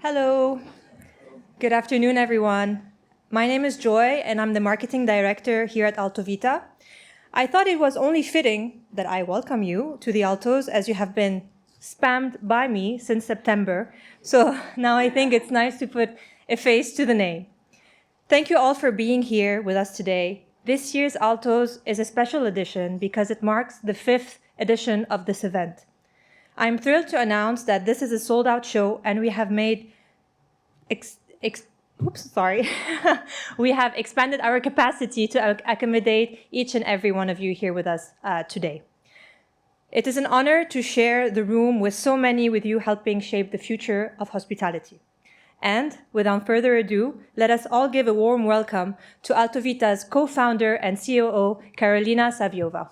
Hello. Good afternoon, everyone. My name is Joy, and I'm the marketing director here at AltoVita. I thought it was only fitting that I welcome you to the Altos, as you have been spammed by me since September. So now I think it's nice to put a face to the name. Thank you all for being here with us today. This year's Altos is a special edition because it marks the 5th edition of this event. I'm thrilled to announce that this is a sold-out show, and we have made we have expanded our capacity to accommodate each and every one of you here with us today. It is an honor to share the room with so many with you, helping shape the future of hospitality. And without further ado, let us all give a warm welcome to AltoVita's co-founder and COO, Karolina Saviova.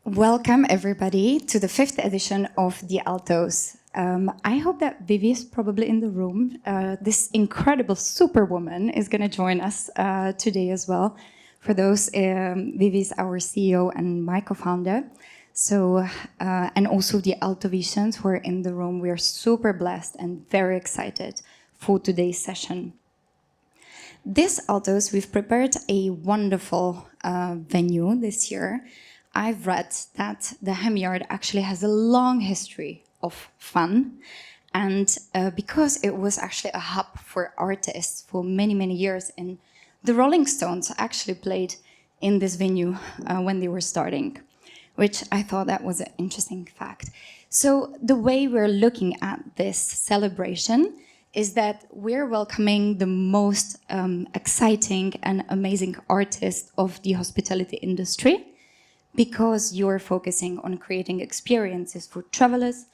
Welcome, everybody, to the 5th edition of the Altos. I hope that Vivi is probably in the room. This incredible superwoman is going to join us today as well. For those, Vivi is our CEO and my co-founder. And also the AltoVisians who are in the room. We are super blessed and very excited for today's session. This Altos, we've prepared a wonderful venue this year. I've read that the Hemyard actually has a long history of fun, and because it was actually a hub for artists for many, many years, and the Rolling Stones actually played in this venue when they were starting, which I thought that was an interesting fact. So the way we're looking at this celebration is that we're welcoming the most exciting and amazing artists of the hospitality industry, because you're focusing on creating experiences for travelers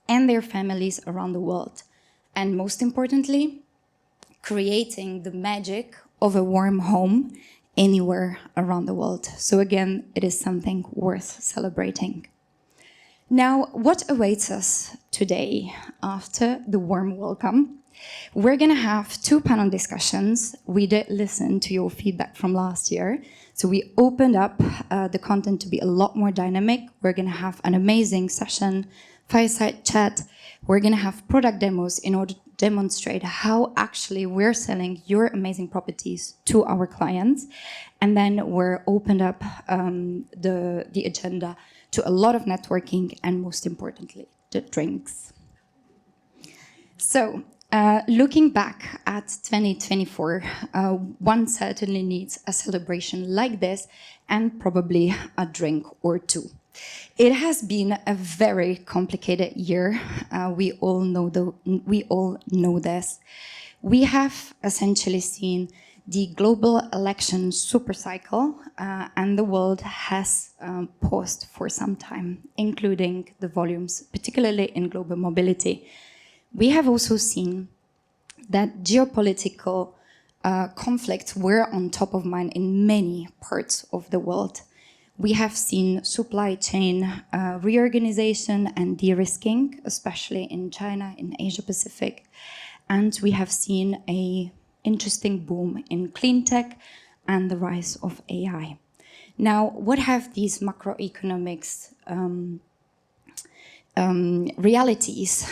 and their families around the world. And most importantly, creating the magic of a warm home anywhere around the world. So again, it is something worth celebrating. Now, what awaits us today after the warm welcome? We're going to have 2 panel discussions. We did listen to your feedback from last year. So we opened up the content to be a lot more dynamic. We're going to have an amazing session, fireside chat. We're going to have product demos in order to demonstrate how actually we're selling your amazing properties to our clients. And then we're opened up the agenda to a lot of networking and, most importantly, the drinks. So, looking back at 2024, one certainly needs a celebration like this and probably a drink or two. It has been a very complicated year. We all know this. We have essentially seen the global election supercycle, and the world has paused for some time, including the volumes, particularly in global mobility. We have also seen that geopolitical conflicts were on top of mind in many parts of the world. We have seen supply chain reorganization and de-risking, especially in China, in Asia Pacific. And we have seen an interesting boom in clean tech and the rise of AI. Now, what have these macroeconomics realities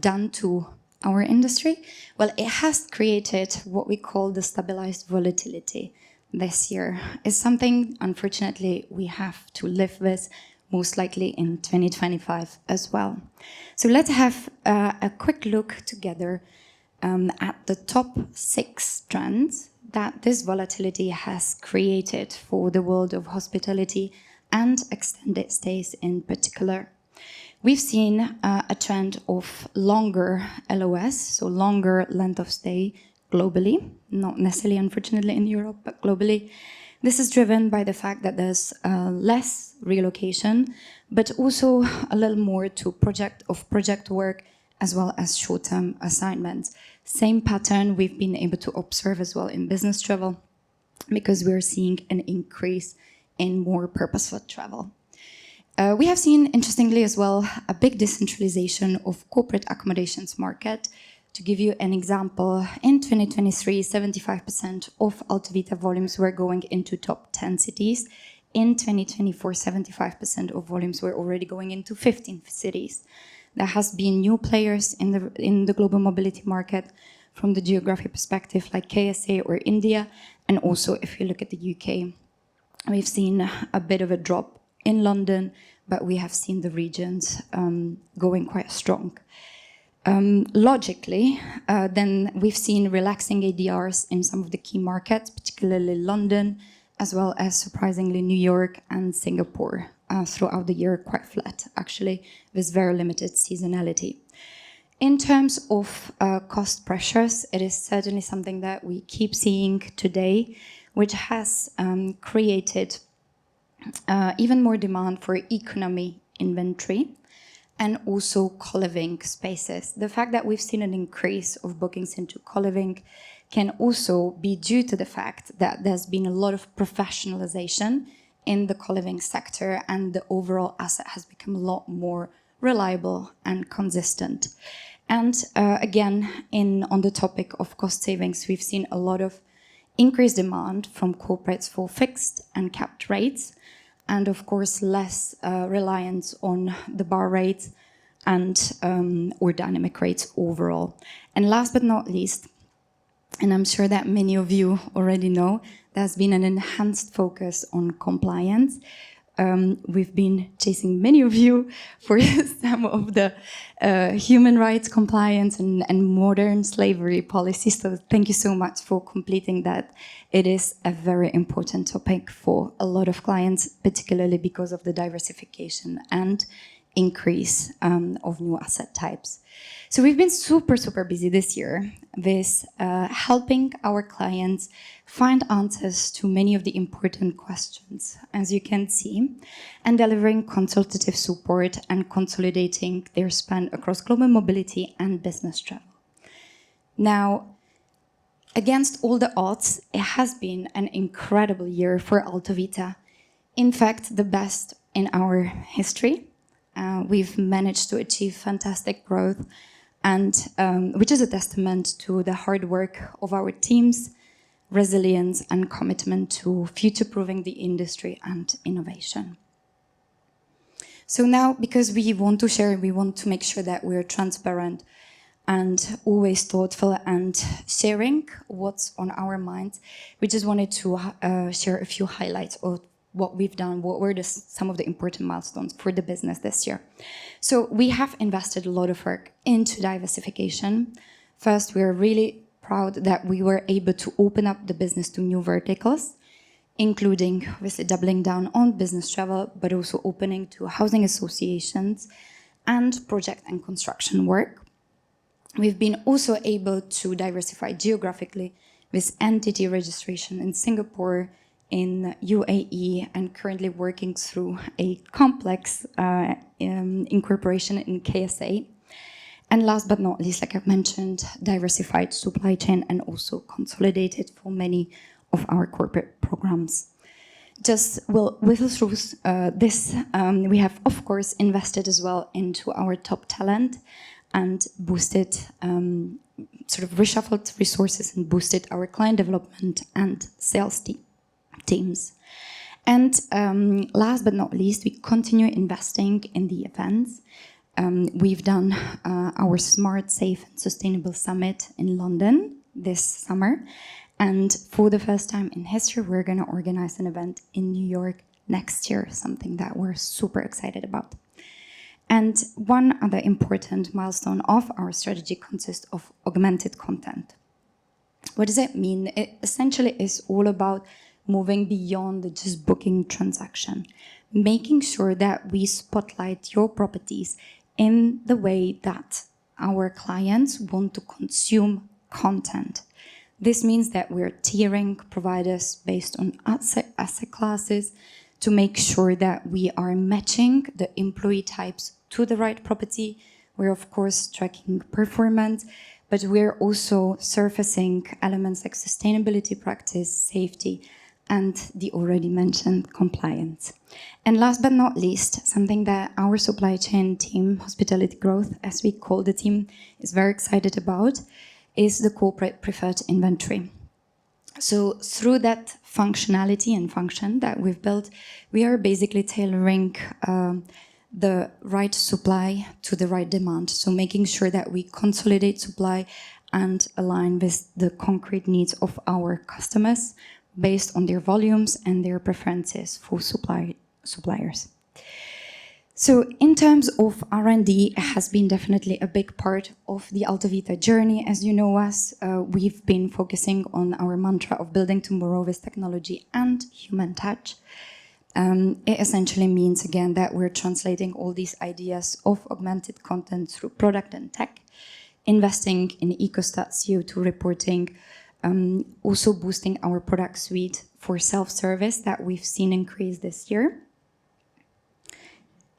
done to our industry? Well, it has created what we call the stabilized volatility this year. It's something, unfortunately, we have to live with, most likely in 2025 as well. So let's have a quick look together at the top 6 trends that this volatility has created for the world of hospitality and extended stays in particular. We've seen a trend of longer LOS, so longer length of stay globally, not necessarily, unfortunately, in Europe, but globally. This is driven by the fact that there's less relocation, but also a little more to project work, as well as short-term assignments. Same pattern we've been able to observe as well in business travel, because we're seeing an increase in more purposeful travel. We have seen, interestingly as well, a big decentralization of corporate accommodations market. To give you an example, in 2023, 75% of AltoVita volumes were going into top 10 cities. In 2024, 75% of volumes were already going into 15 cities. There has been new players in the global mobility market from the geographic perspective, like KSA or India. And also, if you look at the UK, we've seen a bit of a drop in London, but we have seen the regions going quite strong. Logically, then we've seen relaxing ADRs in some of the key markets, particularly London, as well as surprisingly New York and Singapore throughout the year, quite flat actually, with very limited seasonality. In terms of cost pressures, it is certainly something that we keep seeing today, which has created even more demand for economy inventory and also co-living spaces. The fact that we've seen an increase of bookings into co-living can also be due to the fact that there's been a lot of professionalization in the co-living sector, and the overall asset has become a lot more reliable and consistent. And again, on the topic of cost savings, we've seen a lot of increased demand from corporates for fixed and capped rates, and of course less reliance on the bar rates and or dynamic rates overall. And last but not least, and I'm sure that many of you already know, there's been an enhanced focus on compliance. We've been chasing many of you for some of the human rights compliance and modern slavery policies. So thank you so much for completing that. It is a very important topic for a lot of clients, particularly because of the diversification and increase of new asset types. So we've been super busy this year with helping our clients find answers to many of the important questions, as you can see, and delivering consultative support and consolidating their spend across global mobility and business travel. Now, against all the odds, it has been an incredible year for AltoVita. In fact, the best in our history. We've managed to achieve fantastic growth, and which is a testament to the hard work of our teams, resilience and commitment to future-proofing the industry and innovation. So now, because we want to share, we want to make sure that we're transparent and always thoughtful and sharing what's on our minds, we just wanted to share a few highlights of what we've done, what were some of the important milestones for the business this year. So we have invested a lot of work into diversification. First, we are really proud that we were able to open up the business to new verticals, including obviously doubling down on business travel, but also opening to housing associations and project and construction work. We've been also able to diversify geographically with entity registration in Singapore, in UAE, and currently working through a complex incorporation in KSA. And last but not least, like I've mentioned, diversified supply chain and also consolidated for many of our corporate programs. Just we'll whittle through this. We have, of course, invested as well into our top talent and boosted, sort of reshuffled resources and boosted our client development and sales teams. And last but not least, we continue investing in the events. We've done our Smart, Safe and Sustainable Summit in London this summer. And for the first time in history, we're going to organize an event in New York next year, something that we're super excited about. And one other important milestone of our strategy consists of augmented content. What does it mean? It essentially is all about moving beyond the just booking transaction, making sure that we spotlight your properties in the way that our clients want to consume content. This means that we're tiering providers based on asset classes to make sure that we are matching the employee types to the right property. We're of course tracking performance, but we're also surfacing elements like sustainability practice, safety, and the already mentioned compliance. And last but not least, something that our supply chain team, Hospitality Growth, as we call the team, is very excited about, is the corporate preferred inventory. So through that functionality and function that we've built, we are basically tailoring the right supply to the right demand. So making sure that we consolidate supply and align with the concrete needs of our customers based on their volumes and their preferences for suppliers. So in terms of R&D, it has been definitely a big part of the AltoVita journey. As you know us, we've been focusing on our mantra of building tomorrow with technology and human touch. It essentially means, again, that we're translating all these ideas of augmented content through product and tech, investing in EcoStat CO2 reporting, also boosting our product suite for self-service that we've seen increase this year.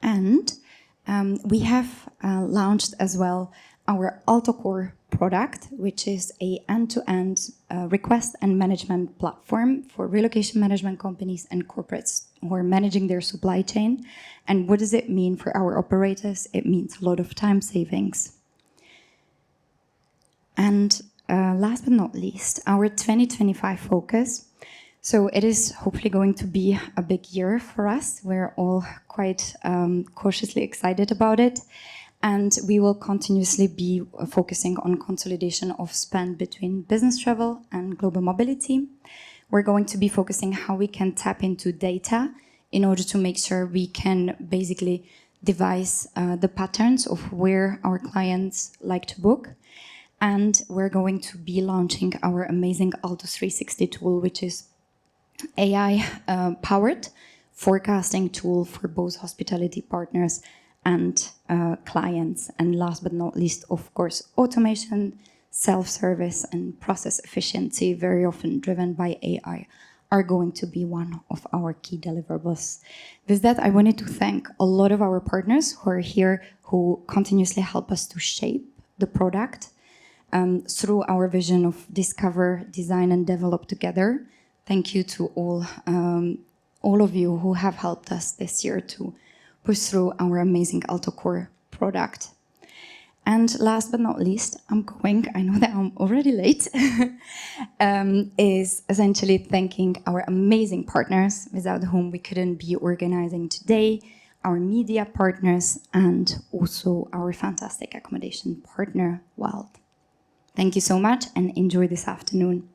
And we have launched as well our AltoCore product, which is a end-to-end request and management platform for relocation management companies and corporates who are managing their supply chain. And what does it mean for our operators? It means a lot of time savings. And last but not least, our 2025 focus. So it is hopefully going to be a big year for us. We're all quite cautiously excited about it. And we will continuously be focusing on consolidation of spend between business travel and global mobility. We're going to be focusing how we can tap into data in order to make sure we can basically devise the patterns of where our clients like to book. And we're going to be launching our amazing Altos 360 tool, which is AI-powered forecasting tool for both hospitality partners and clients. And last but not least, of course, automation, self-service, and process efficiency, very often driven by AI, are going to be one of our key deliverables. With that, I wanted to thank a lot of our partners who are here, who continuously help us to shape the product through our vision of discover, design, and develop together. Thank you to all of you who have helped us this year to push through our amazing AltoCore product. And last but not least, I know that I'm already late, is essentially thanking our amazing partners without whom we couldn't be organizing today, our media partners, and also our fantastic accommodation partner, Wild. Thank you so much and enjoy this afternoon.